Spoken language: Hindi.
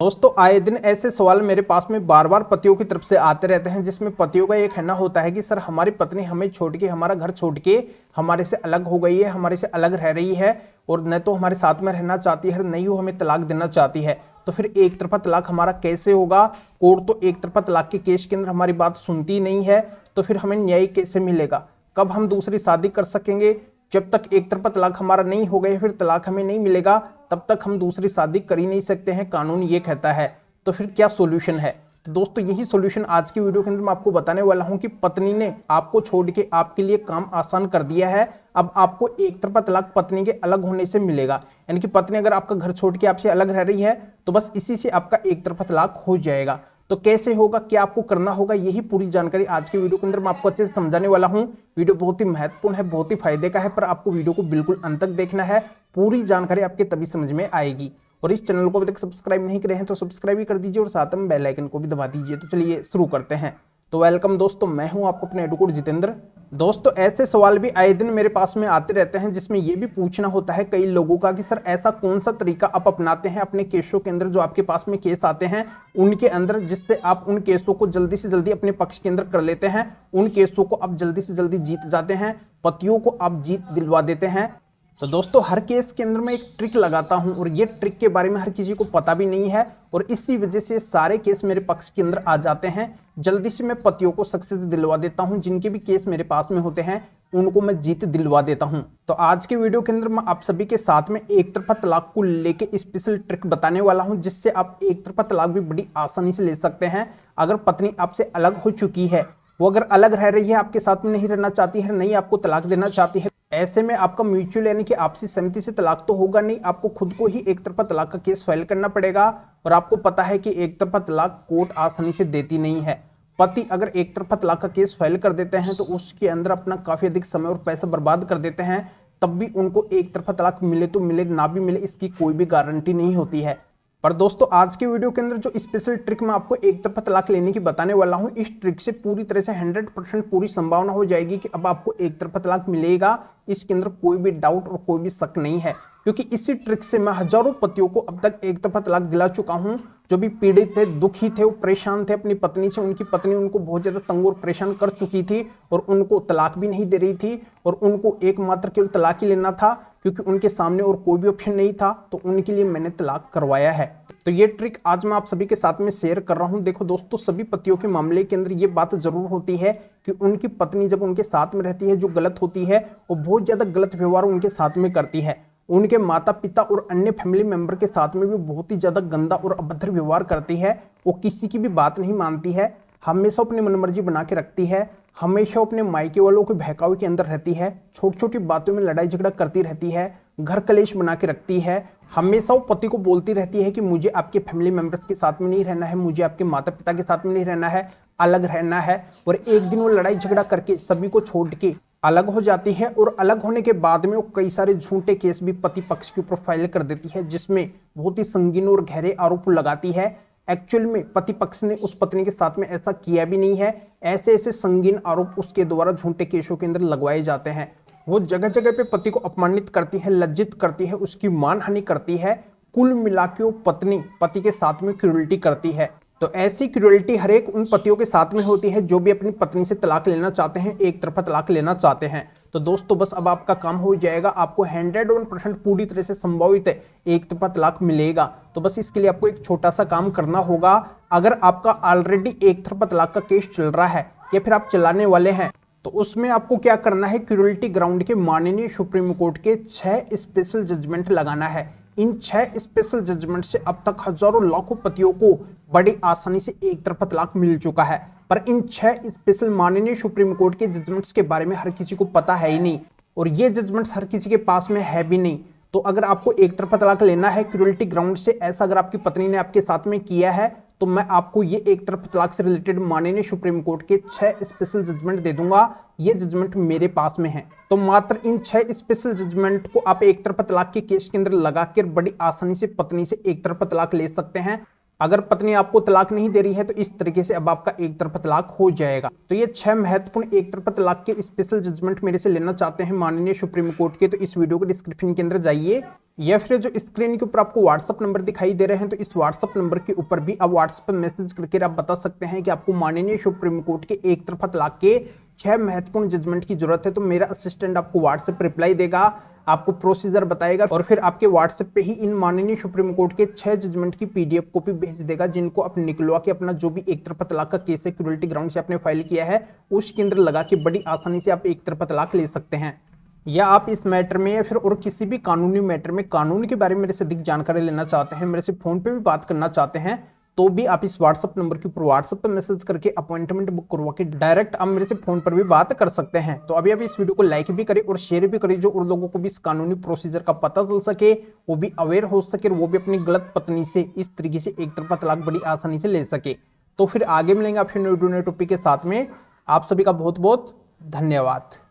दोस्तों आए दिन ऐसे सवाल मेरे पास में बार बार पतियों की तरफ से आते रहते हैं, जिसमें पतियों का ये कहना होता है कि सर हमारी पत्नी हमें छोड़ के, हमारा घर छोड़ के हमारे से अलग हो गई है, हमारे से अलग रह रही है और न तो हमारे साथ में रहना चाहती है, नहीं वो हमें तलाक देना चाहती है। तो फिर एक तरफा तलाक हमारा कैसे होगा? कोर्ट तो एक तरफा तलाक के केस के अंदर हमारी बात सुनती नहीं है, तो फिर हमें न्याय कैसे मिलेगा? कब हम दूसरी शादी कर सकेंगे? जब तक एक तरफा तलाक हमारा नहीं हो गया, फिर तलाक हमें नहीं मिलेगा, तब तक हम दूसरी शादी कर ही नहीं सकते हैं, कानून ये कहता है। तो फिर क्या सॉल्यूशन है? तो दोस्तों यही सॉल्यूशन आज की वीडियो के अंदर मैं आपको बताने वाला हूं कि पत्नी ने आपको छोड़ के आपके लिए काम आसान कर दिया है। अब आपको एक तरफा तलाक पत्नी के अलग होने से मिलेगा, यानी कि पत्नी अगर आपका घर छोड़ के आपसे अलग रह रही है तो बस इसी से आपका एक तरफा तलाक हो जाएगा। तो कैसे होगा, क्या आपको करना होगा, यही पूरी जानकारी आज के वीडियो के अंदर मैं आपको अच्छे से समझाने वाला हूं। वीडियो बहुत ही महत्वपूर्ण है, बहुत ही फायदे का है, पर आपको वीडियो को बिल्कुल अंत तक देखना है। पूरी जानकारी आपके तभी समझ में आएगी। और इस चैनल को अभी तक सब्सक्राइब नहीं करे हैं तो सब्सक्राइब भी कर दीजिए और साथ में बेल आइकन को भी दबा दीजिए। तो चलिए शुरू करते हैं। तो वेलकम दोस्तों, मैं हूं आपको अपने एडवोकेट जितेंद्र। दोस्तों ऐसे सवाल भी आए दिन मेरे पास में आते रहते हैं, जिसमें यह भी पूछना होता है कई लोगों का कि सर ऐसा कौन सा तरीका आप अपनाते हैं अपने केसों के अंदर, जो आपके पास में केस आते हैं उनके अंदर, जिससे आप उन केसों को जल्दी से जल्दी अपने पक्ष के अंदर कर लेते हैं, उन केसों को आप जल्दी से जल्दी जीत जाते हैं, पतियों को आप जीत दिलवा देते हैं। तो दोस्तों हर केस के अंदर मैं एक ट्रिक लगाता हूं और ये ट्रिक के बारे में हर किसी को पता भी नहीं है, और इसी वजह से सारे केस मेरे पक्ष के अंदर आ जाते हैं। जल्दी से मैं पतियों को सक्सेस दिलवा देता हूं, जिनके भी केस मेरे पास में होते हैं उनको मैं जीत दिलवा देता हूं। तो आज के वीडियो के अंदर मैं आप सभी के साथ में एक तरफा तलाक को लेके स्पेशल ट्रिक बताने वाला हूं, जिससे आप एक तरफा तलाक भी बड़ी आसानी से ले सकते हैं। अगर पत्नी आपसे अलग हो चुकी है, वो अगर अलग रह रही है, आपके साथ में नहीं रहना चाहती है, नहीं आपको तलाक देना चाहती है, ऐसे में आपका म्यूचुअल यानी कि आपसी सहमति से तलाक तो होगा नहीं, आपको खुद को ही एक तरफा तलाक का केस फाइल करना पड़ेगा। और आपको पता है कि एक तरफा तलाक कोर्ट आसानी से देती नहीं है। पति अगर एक तरफा तलाक का केस फाइल कर देते हैं तो उसके अंदर अपना काफी अधिक समय और पैसा बर्बाद कर देते हैं, तब भी उनको एक तरफा तलाक मिले तो मिले, ना भी मिले इसकी कोई भी गारंटी नहीं होती है। पर दोस्तों आज के वीडियो के अंदर जो स्पेशल ट्रिक मैं आपको एक तरफा तलाक लेने की बताने वाला हूं, इस ट्रिक से पूरी तरह से 100% पूरी संभावना हो जाएगी कि अब आपको एक तरफा तलाक मिलेगा। इसके अंदर कोई भी डाउट और कोई भी शक नहीं है, क्योंकि इसी ट्रिक से मैं हजारों पतियों को अब तक एक तरफा तलाक दिला चुका हूं, जो भी पीड़ित थे, दुखी थे, वो परेशान थे अपनी पत्नी से, उनकी पत्नी उनको बहुत ज्यादा तंग और परेशान कर चुकी थी और उनको तलाक भी नहीं दे रही थी, और उनको एकमात्र केवल तलाक ही लेना था, क्योंकि उनके सामने और कोई भी ऑप्शन नहीं था। तो उनके लिए मैंने तलाक करवाया है। तो ये ट्रिक आज मैं आप सभी के साथ में शेयर कर रहा हूं। देखो दोस्तों, सभी पतियों के मामले के अंदर ये बात जरूर होती है कि उनकी पत्नी जब उनके साथ में रहती है, जो गलत होती है, वो बहुत ज्यादा गलत व्यवहार उनके साथ में करती है। उनके माता पिता और अन्य फैमिली मेंबर के साथ में भी बहुत ही ज्यादा गंदा और अभद्र व्यवहार करती है। वो किसी की भी बात नहीं मानती है, हमेशा अपनी मनमर्जी बना के रखती है, हमेशा अपने मायके वालों के बहकावे के अंदर रहती है, छोटी छोटी बातों में लड़ाई झगड़ा करती रहती है, घर कलेश बना के रखती है। हमेशा वो पति को बोलती रहती है कि मुझे आपके फैमिली मेंबर्स के साथ में नहीं रहना है, मुझे आपके माता पिता के साथ में नहीं रहना है, अलग रहना है। और एक दिन वो लड़ाई झगड़ा करके सभी को छोड़ के अलग हो जाती है, और अलग होने के बाद में वो कई सारे झूठे केस भी पति पक्ष के ऊपर फाइल कर देती है, जिसमें बहुत ही संगीन और गहरे आरोप लगाती है। एक्चुअल में पति पक्ष ने उस पत्नी के साथ में ऐसा किया भी नहीं है, ऐसे ऐसे संगीन आरोप उसके द्वारा झूठे केसों के अंदर लगवाए जाते हैं। वो जगह जगह पे पति को अपमानित करती है, लज्जित करती है, उसकी मानहानि करती है। कुल मिला के वो पत्नी पति के साथ में क्रूरल्टी करती है। तो ऐसी क्रूरल्टी हर एक उन पतियों के साथ में होती है जो भी अपनी पत्नी से तलाक लेना चाहते हैं, एक तरफा तलाक लेना चाहते हैं। तो दोस्तों बस अब आपका काम हो जाएगा, आपको 101% पूरी तरह से संभावित है एक तरफा तलाक मिलेगा। तो बस इसके लिए आपको एक छोटा सा काम करना होगा। अगर आपका ऑलरेडी एक तरफा तलाक का केस चल रहा है या फिर आप चलाने वाले हैं, तो उसमें आपको क्या करना है, क्रूरल्टी ग्राउंड के माननीय सुप्रीम कोर्ट के 6 स्पेशल जजमेंट लगाना है। इन 6 स्पेशल जजमेंट से अब तक हजारों लाखों पतियों को बड़ी आसानी से एक तरफा तलाक मिल चुका है। पर इन 6 स्पेशल माननीय सुप्रीम कोर्ट के जजमेंट्स के बारे में हर किसी को पता है ही नहीं, और ये जजमेंट्स हर किसी के पास में है भी नहीं। तो अगर आपको एक तरफा तलाक लेना है क्रूरल्टी ग्राउंड से, ऐसा अगर आपकी पत्नी ने आपके साथ में किया है, तो मैं आपको ये एक तरफा तलाक से रिलेटेड माननीय सुप्रीम कोर्ट के 6 स्पेशल जजमेंट दे दूंगा। ये जजमेंट मेरे पास में है, तो मात्र इन 6 स्पेशल जजमेंट को आप एक तरफा तलाक के केस के अंदर लगाकर बड़ी आसानी से पत्नी से एक तरफा तलाक ले सकते हैं। अगर पत्नी आपको तलाक नहीं दे रही है तो इस तरीके से अब आपका एक तरफा तलाक हो जाएगा। तो ये 6 महत्वपूर्ण एक तरफा तलाक के स्पेशल जजमेंट मेरे से लेना चाहते हैं माननीय सुप्रीम कोर्ट के, तो इस वीडियो को डिस्क्रिप्शन के अंदर जाइए, या फिर जो स्क्रीन के ऊपर आपको व्हाट्सअप नंबर दिखाई दे रहे हैं, तो इस व्हाट्सअप नंबर के ऊपर भी आप व्हाट्सएप पर मैसेज करके आप बता सकते हैं कि आपको माननीय सुप्रीम कोर्ट के एक तरफा तलाक के 6 महत्वपूर्ण जजमेंट की जरूरत है। तो मेरा असिस्टेंट आपको व्हाट्सएप पर रिप्लाई देगा, आपको प्रोसीजर बताएगा और फिर आपके व्हाट्सएप पे ही इन माननीय सुप्रीम कोर्ट के 6 जजमेंट की पीडीएफ कॉपी भेज देगा, जिनको आप निकलवा के अपना जो भी एक तरफा तलाक का केस है क्रूरल्टी ग्राउंड से आपने फाइल किया है उसके अंदर लगा के बड़ी आसानी से आप एक तरफा तलाक ले सकते हैं। या आप इस मैटर में या फिर और किसी भी कानूनी मैटर में कानून के बारे में मेरे से अधिक जानकारी लेना चाहते हैं, मेरे से फोन पे भी बात करना चाहते हैं, तो भी आप इस व्हाट्सएप नंबर के ऊपर व्हाट्सएप पर मैसेज करके अपॉइंटमेंट बुक करवा के डायरेक्ट आप मेरे से फोन पर भी बात कर सकते हैं। तो अभी इस वीडियो को लाइक भी करें और शेयर भी करें, जो उन लोगों को भी इस कानूनी प्रोसीजर का पता चल सके, वो भी अवेयर हो सके, वो भी अपनी गलत पत्नी से इस तरीके से एक तरफा तलाक बड़ी आसानी से ले सके। तो फिर आगे मिलेंगे आपसे नए टॉपिक के साथ में। आप सभी का बहुत बहुत धन्यवाद।